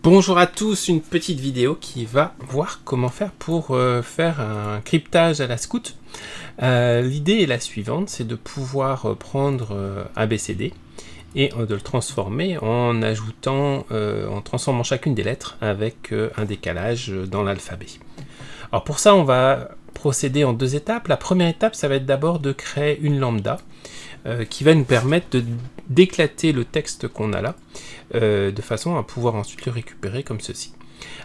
Bonjour à tous, une petite vidéo qui va voir comment faire pour faire un cryptage à la Scout. L'idée est la suivante, c'est de pouvoir prendre ABCD et de le transformer en transformant chacune des lettres avec un décalage dans l'alphabet. Alors pour ça, on va procéder en deux étapes. La première étape, ça va être d'abord de créer une lambda qui va nous permettre d'éclater le texte qu'on a là, de façon à pouvoir ensuite le récupérer comme ceci.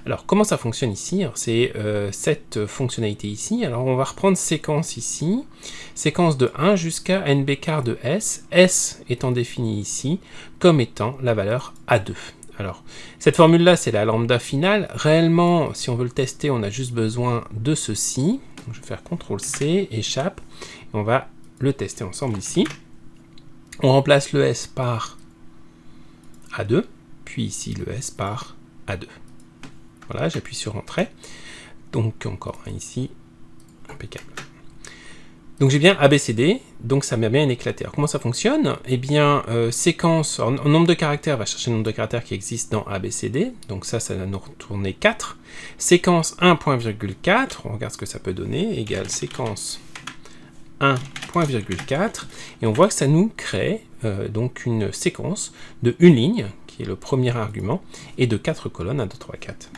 Alors comment ça fonctionne ici? C'est cette fonctionnalité ici. Alors on va reprendre séquence ici, séquence de 1 jusqu'à nb quart de s, s étant défini ici comme étant la valeur A2. Alors, cette formule-là, c'est la lambda finale. Réellement, si on veut le tester, on a juste besoin de ceci. Donc, je vais faire CTRL-C, échappe, et on va le tester ensemble ici. On remplace le S par A2, puis ici le S par A2. Voilà, j'appuie sur Entrée. Donc, encore un ici, impeccable. Donc j'ai bien ABCD, donc ça m'a bien éclaté. Alors comment ça fonctionne? Eh bien, séquence, en nombre de caractères, on va chercher le nombre de caractères qui existent dans ABCD, donc ça va nous retourner 4. Séquence 1.4, on regarde ce que ça peut donner, égale séquence 1.4, et on voit que ça nous crée donc une séquence de une ligne, qui est le premier argument, et de 4 colonnes, 1, 2, 3, 4.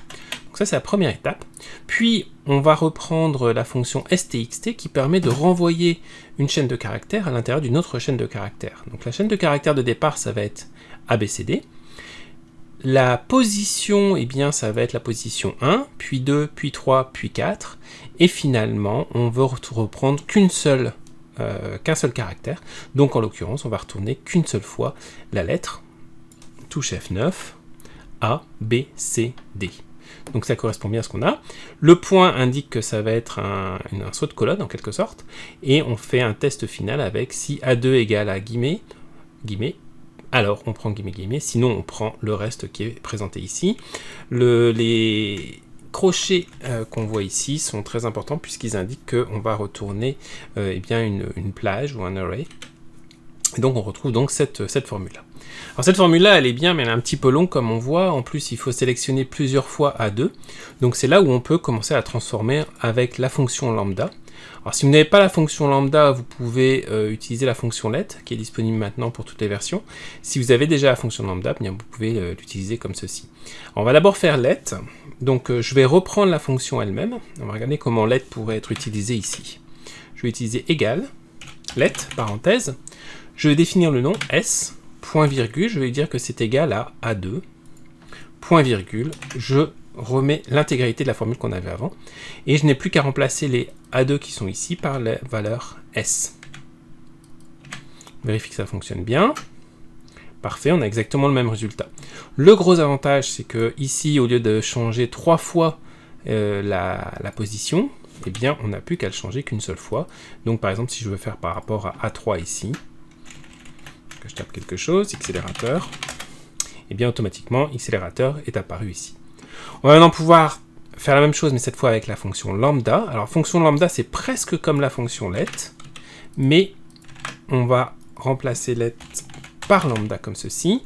Donc ça c'est la première étape. Puis on va reprendre la fonction stxt qui permet de renvoyer une chaîne de caractères à l'intérieur d'une autre chaîne de caractères. Donc la chaîne de caractères de départ, ça va être ABCD. La position, eh bien, ça va être la position 1, puis 2, puis 3, puis 4. Et finalement, on veut reprendre qu'un seul caractère. Donc en l'occurrence, on va retourner qu'une seule fois la lettre, touche F9, A, B, C, D. Donc ça correspond bien à ce qu'on a. Le point indique que ça va être un saut de colonne en quelque sorte. Et on fait un test final avec si A2 égale à guillemets, alors on prend guillemets, sinon on prend le reste qui est présenté ici. Les crochets qu'on voit ici sont très importants puisqu'ils indiquent qu'on va retourner eh bien une plage ou un array. Et donc on retrouve donc cette formule-là. Alors cette formule-là, elle est bien, mais elle est un petit peu longue comme on voit. En plus, il faut sélectionner plusieurs fois A2. Donc c'est là où on peut commencer à transformer avec la fonction lambda. Alors si vous n'avez pas la fonction lambda, vous pouvez utiliser la fonction let, qui est disponible maintenant pour toutes les versions. Si vous avez déjà la fonction lambda, bien, vous pouvez l'utiliser comme ceci. Alors, on va d'abord faire let. Donc je vais reprendre la fonction elle-même. On va regarder comment let pourrait être utilisé ici. Je vais utiliser égal, let, parenthèse. Je vais définir le nom S, point virgule, je vais dire que c'est égal à A2, point virgule, je remets l'intégralité de la formule qu'on avait avant, et je n'ai plus qu'à remplacer les A2 qui sont ici par la valeur S. Vérifie que ça fonctionne bien. Parfait, on a exactement le même résultat. Le gros avantage, c'est que ici, au lieu de changer 3 fois la position, eh bien, on n'a plus qu'à le changer qu'une seule fois. Donc, par exemple, si je veux faire par rapport à A3 ici, que je tape quelque chose, accélérateur, et bien automatiquement, accélérateur est apparu ici. On va maintenant pouvoir faire la même chose, mais cette fois avec la fonction lambda. Alors, fonction lambda, c'est presque comme la fonction let, mais on va remplacer let par lambda comme ceci.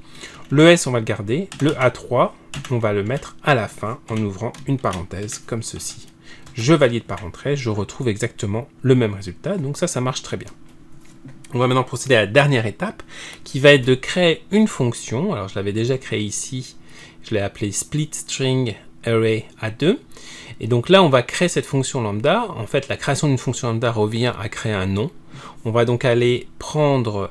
Le S, on va le garder. Le A3, on va le mettre à la fin en ouvrant une parenthèse comme ceci. Je valide par entrée, je retrouve exactement le même résultat, donc ça marche très bien. On va maintenant procéder à la dernière étape, qui va être de créer une fonction. Alors, je l'avais déjà créée ici. Je l'ai appelée split string array A2. Et donc là, on va créer cette fonction lambda. En fait, la création d'une fonction lambda revient à créer un nom. On va donc aller prendre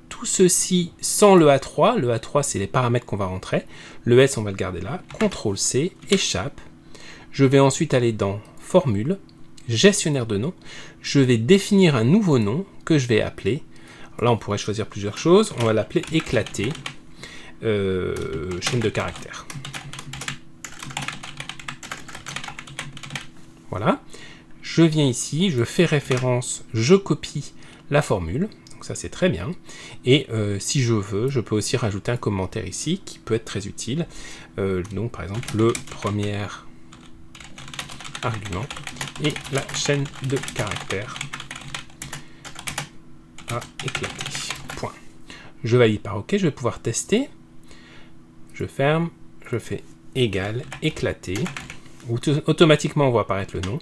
tout ceci sans le A3. Le A3, c'est les paramètres qu'on va rentrer. Le S, on va le garder là. CTRL-C, échappe. Je vais ensuite aller dans formule, gestionnaire de nom, je vais définir un nouveau nom que je vais appeler, alors là on pourrait choisir plusieurs choses, on va l'appeler éclater, chaîne de caractères. Voilà, je viens ici, je fais référence, je copie la formule, donc ça c'est très bien, et si je veux, je peux aussi rajouter un commentaire ici qui peut être très utile, donc par exemple le premier argument et la chaîne de caractères à éclater. Point. Je valide par OK, je vais pouvoir tester. Je ferme, je fais égale éclaté, où automatiquement on voit apparaître le nom,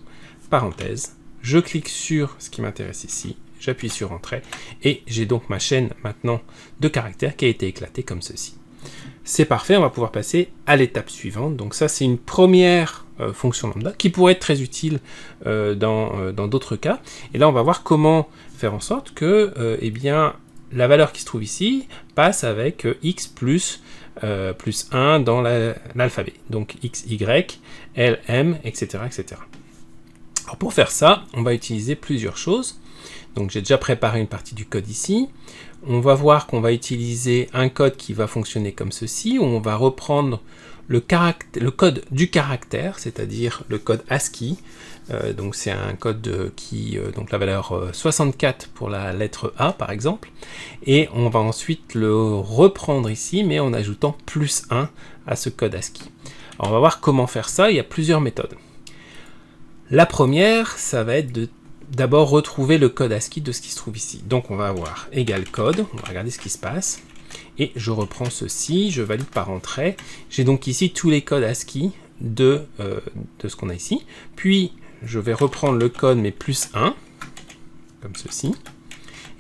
parenthèse, je clique sur ce qui m'intéresse ici, j'appuie sur Entrée, et j'ai donc ma chaîne maintenant de caractères qui a été éclatée comme ceci. C'est parfait, on va pouvoir passer à l'étape suivante. Donc ça, c'est une première fonction lambda qui pourrait être très utile dans d'autres cas. Et là, on va voir comment faire en sorte que eh bien, la valeur qui se trouve ici passe avec x plus 1 dans l'alphabet. Donc x, y, l, m, etc., etc. Alors pour faire ça, on va utiliser plusieurs choses. Donc j'ai déjà préparé une partie du code ici. On va voir qu'on va utiliser un code qui va fonctionner comme ceci, où on va reprendre le code du caractère, c'est-à-dire le code ASCII. Donc c'est un code qui, donc la valeur 64 pour la lettre A par exemple, et on va ensuite le reprendre ici, mais en ajoutant plus 1 à ce code ASCII. Alors on va voir comment faire ça, il y a plusieurs méthodes. La première, ça va être de d'abord retrouver le code ASCII de ce qui se trouve ici. Donc on va avoir égal code, on va regarder ce qui se passe, et je reprends ceci, je valide par entrée. J'ai donc ici tous les codes ASCII de ce qu'on a ici, puis je vais reprendre le code mais plus 1, comme ceci,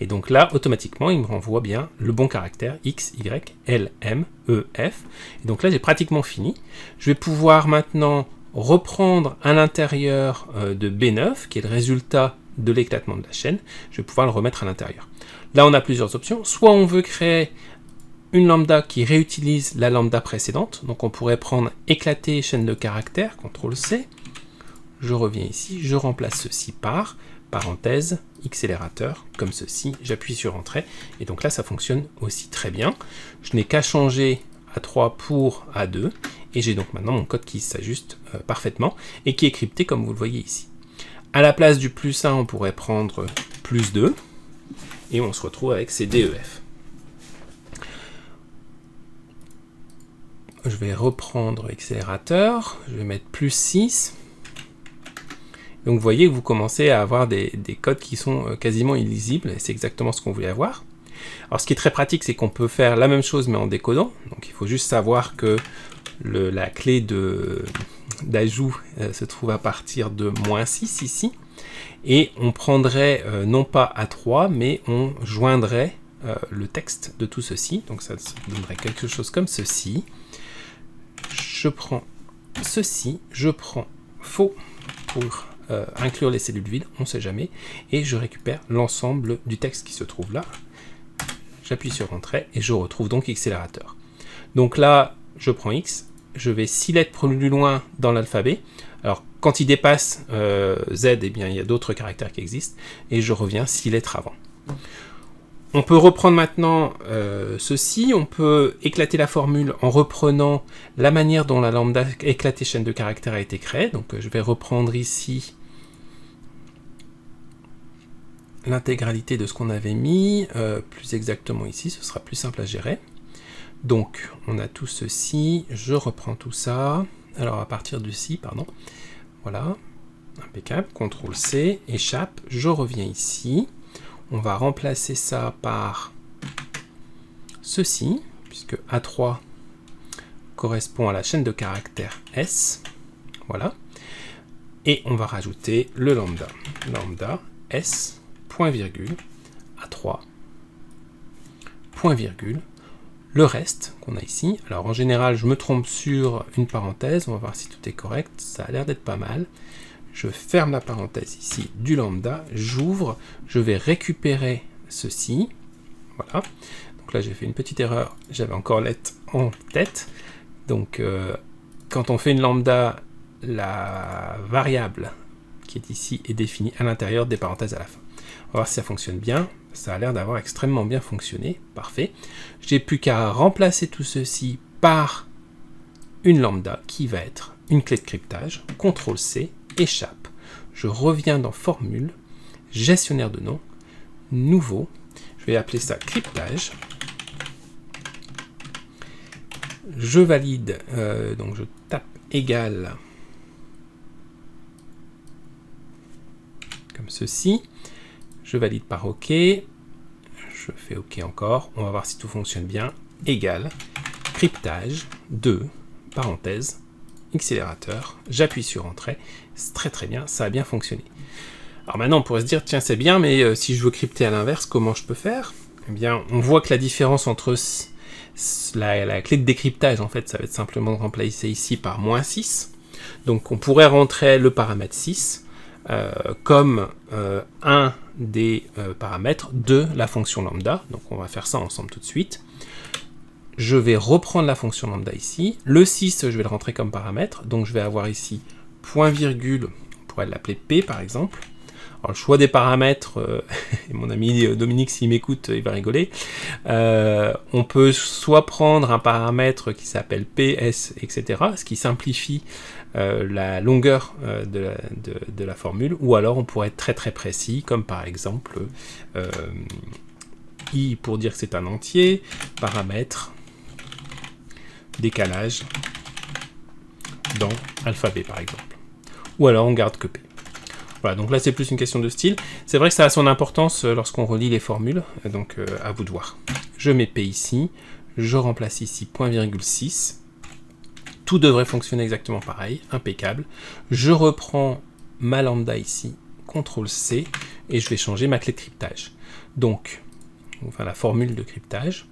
et donc là, automatiquement, il me renvoie bien le bon caractère X, Y, L, M, E, F, et donc là, j'ai pratiquement fini. Je vais pouvoir maintenant reprendre à l'intérieur de B9, qui est le résultat de l'éclatement de la chaîne, je vais pouvoir le remettre à l'intérieur. Là, on a plusieurs options. Soit on veut créer une lambda qui réutilise la lambda précédente, donc on pourrait prendre éclater chaîne de caractères, CTRL-C, je reviens ici, je remplace ceci par parenthèse, accélérateur, comme ceci, j'appuie sur Entrée, et donc là, ça fonctionne aussi très bien. Je n'ai qu'à changer A3 pour A2, et j'ai donc maintenant mon code qui s'ajuste parfaitement, et qui est crypté comme vous le voyez ici. À la place du plus 1, on pourrait prendre plus 2, et on se retrouve avec ces DEF. Je vais reprendre accélérateur, je vais mettre plus 6. Donc vous voyez que vous commencez à avoir des codes qui sont quasiment illisibles, et c'est exactement ce qu'on voulait avoir. Alors ce qui est très pratique, c'est qu'on peut faire la même chose mais en décodant. Donc il faut juste savoir que la clé d'ajout se trouve à partir de -6 ici. Et on prendrait non pas A3, mais on joindrait le texte de tout ceci. Donc ça donnerait quelque chose comme ceci. Je prends ceci, je prends faux pour inclure les cellules vides, on ne sait jamais, et je récupère l'ensemble du texte qui se trouve là. J'appuie sur Entrée et je retrouve donc accélérateur. Donc là, je prends X, je vais 6 lettres plus loin dans l'alphabet. Alors, quand il dépasse Z, eh bien, il y a d'autres caractères qui existent, et je reviens 6 lettres avant. On peut reprendre maintenant ceci, on peut éclater la formule en reprenant la manière dont la lambda éclatée chaîne de caractères a été créée. Donc je vais reprendre ici l'intégralité de ce qu'on avait mis, plus exactement ici, ce sera plus simple à gérer. Donc on a tout ceci, je reprends tout ça, alors à partir de ci, pardon, voilà, impeccable, CTRL-C, échappe, je reviens ici. On va remplacer ça par ceci, puisque A3 correspond à la chaîne de caractères S. Voilà. Et on va rajouter le lambda. Lambda S, point virgule, A3, point virgule, le reste qu'on a ici. Alors en général, je me trompe sur une parenthèse. On va voir si tout est correct. Ça a l'air d'être pas mal. Je ferme la parenthèse ici du lambda, j'ouvre, je vais récupérer ceci, voilà. Donc là j'ai fait une petite erreur, j'avais encore let en tête. Donc quand on fait une lambda, la variable qui est ici est définie à l'intérieur des parenthèses à la fin. On va voir si ça fonctionne bien, ça a l'air d'avoir extrêmement bien fonctionné, parfait. J'ai plus qu'à remplacer tout ceci par une lambda qui va être une clé de cryptage, CTRL-C, échappe, je reviens dans formule, gestionnaire de nom, nouveau, je vais appeler ça cryptage, je valide, donc je tape égal, comme ceci, je valide par OK, je fais OK encore, on va voir si tout fonctionne bien, égal, cryptage 2, parenthèse, accélérateur, j'appuie sur Entrée, c'est très très bien, ça a bien fonctionné. Alors maintenant on pourrait se dire, tiens c'est bien, mais si je veux crypter à l'inverse, comment je peux faire? Eh bien on voit que la différence entre la clé de décryptage, en fait, ça va être simplement de remplacer ici par -6. Donc on pourrait rentrer le paramètre 6 comme un des paramètres de la fonction lambda. Donc on va faire ça ensemble tout de suite. Je vais reprendre la fonction lambda ici. Le 6, je vais le rentrer comme paramètre. Donc je vais avoir ici point virgule, on pourrait l'appeler P par exemple. Alors, le choix des paramètres, et mon ami Dominique, s'il m'écoute, il va rigoler. On peut soit prendre un paramètre qui s'appelle PS, etc., ce qui simplifie la longueur de la formule, ou alors on pourrait être très très précis, comme par exemple I pour dire que c'est un entier, paramètre, décalage dans alphabet par exemple. Ou alors on garde que P. Voilà, donc là c'est plus une question de style. C'est vrai que ça a son importance lorsqu'on relit les formules, donc à vous de voir. Je mets P ici, je remplace ici .6. Tout devrait fonctionner exactement pareil, impeccable. Je reprends ma lambda ici, CTRL-C, et je vais changer ma clé de cryptage. Donc, enfin la formule de cryptage.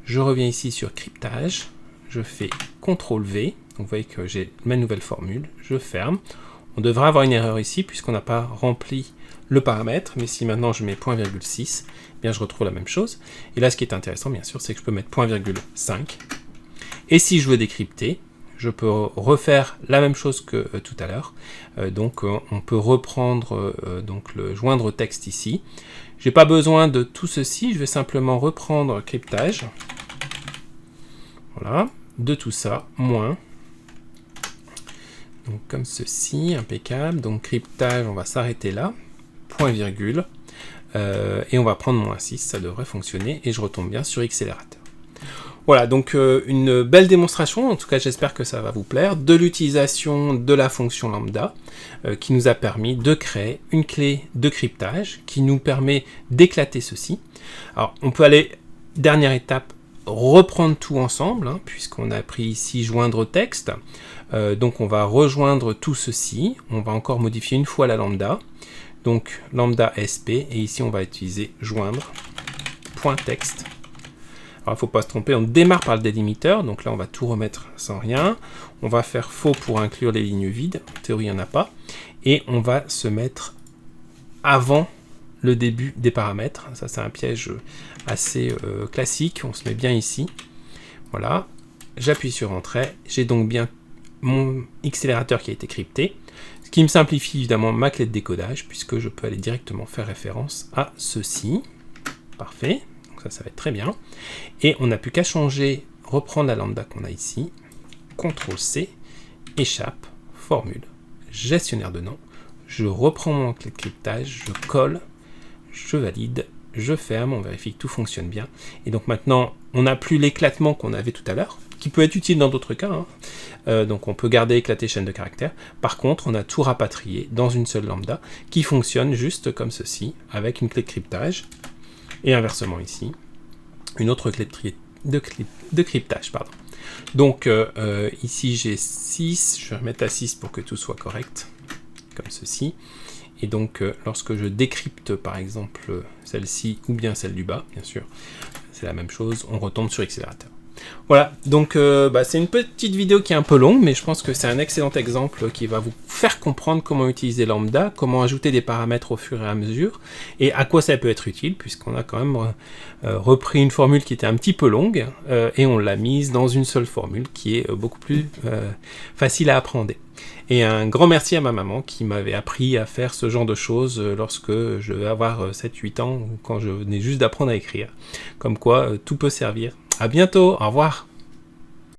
Je reviens ici sur cryptage, je fais CTRL-V, donc vous voyez que j'ai ma nouvelle formule, je ferme. On devrait avoir une erreur ici puisqu'on n'a pas rempli le paramètre, mais si maintenant je mets .6, eh bien je retrouve la même chose. Et là ce qui est intéressant bien sûr, c'est que je peux mettre .5. Et si je veux décrypter, je peux refaire la même chose que tout à l'heure. Donc on peut reprendre donc le joindre texte ici. J'ai pas besoin de tout ceci, je vais simplement reprendre cryptage. Voilà, de tout ça, moins. Donc comme ceci, impeccable. Donc cryptage, on va s'arrêter là, point virgule, et on va prendre -6, ça devrait fonctionner, et je retombe bien sur accélérateur. Voilà, donc une belle démonstration, en tout cas j'espère que ça va vous plaire, de l'utilisation de la fonction lambda, qui nous a permis de créer une clé de cryptage, qui nous permet d'éclater ceci. Alors on peut aller, dernière étape, reprendre tout ensemble, hein, puisqu'on a pris ici joindre texte, donc on va rejoindre tout ceci, on va encore modifier une fois la lambda, donc lambda sp, et ici on va utiliser joindre, point texte. Alors il ne faut pas se tromper, on démarre par le délimiteur, donc là on va tout remettre sans rien, on va faire faux pour inclure les lignes vides, en théorie il n'y en a pas, et on va se mettre avant le début des paramètres, ça c'est un piège assez classique, on se met bien ici, voilà, j'appuie sur Entrée, j'ai donc bien mon accélérateur qui a été crypté, ce qui me simplifie évidemment ma clé de décodage, puisque je peux aller directement faire référence à ceci, parfait. Ça va être très bien. Et on n'a plus qu'à changer, reprendre la lambda qu'on a ici, CTRL-C, échappe, formule, gestionnaire de nom, je reprends mon clé de cryptage, je colle, je valide, je ferme, on vérifie que tout fonctionne bien. Et donc maintenant, on n'a plus l'éclatement qu'on avait tout à l'heure, qui peut être utile dans d'autres cas, hein. Donc on peut garder éclater chaîne de caractères. Par contre, on a tout rapatrié dans une seule lambda, qui fonctionne juste comme ceci, avec une clé de cryptage. Et inversement ici, une autre clé de cryptage. Pardon. Donc ici j'ai 6, je vais remettre à 6 pour que tout soit correct, comme ceci. Et donc lorsque je décrypte par exemple celle-ci ou bien celle du bas, bien sûr, c'est la même chose, on retombe sur accélérateur. Voilà, donc c'est une petite vidéo qui est un peu longue, mais je pense que c'est un excellent exemple qui va vous faire comprendre comment utiliser lambda, comment ajouter des paramètres au fur et à mesure, et à quoi ça peut être utile, puisqu'on a quand même repris une formule qui était un petit peu longue, et on l'a mise dans une seule formule qui est beaucoup plus facile à apprendre. Et un grand merci à ma maman qui m'avait appris à faire ce genre de choses lorsque je vais avoir 7-8 ans, ou quand je venais juste d'apprendre à écrire. Comme quoi, tout peut servir. À bientôt, au revoir.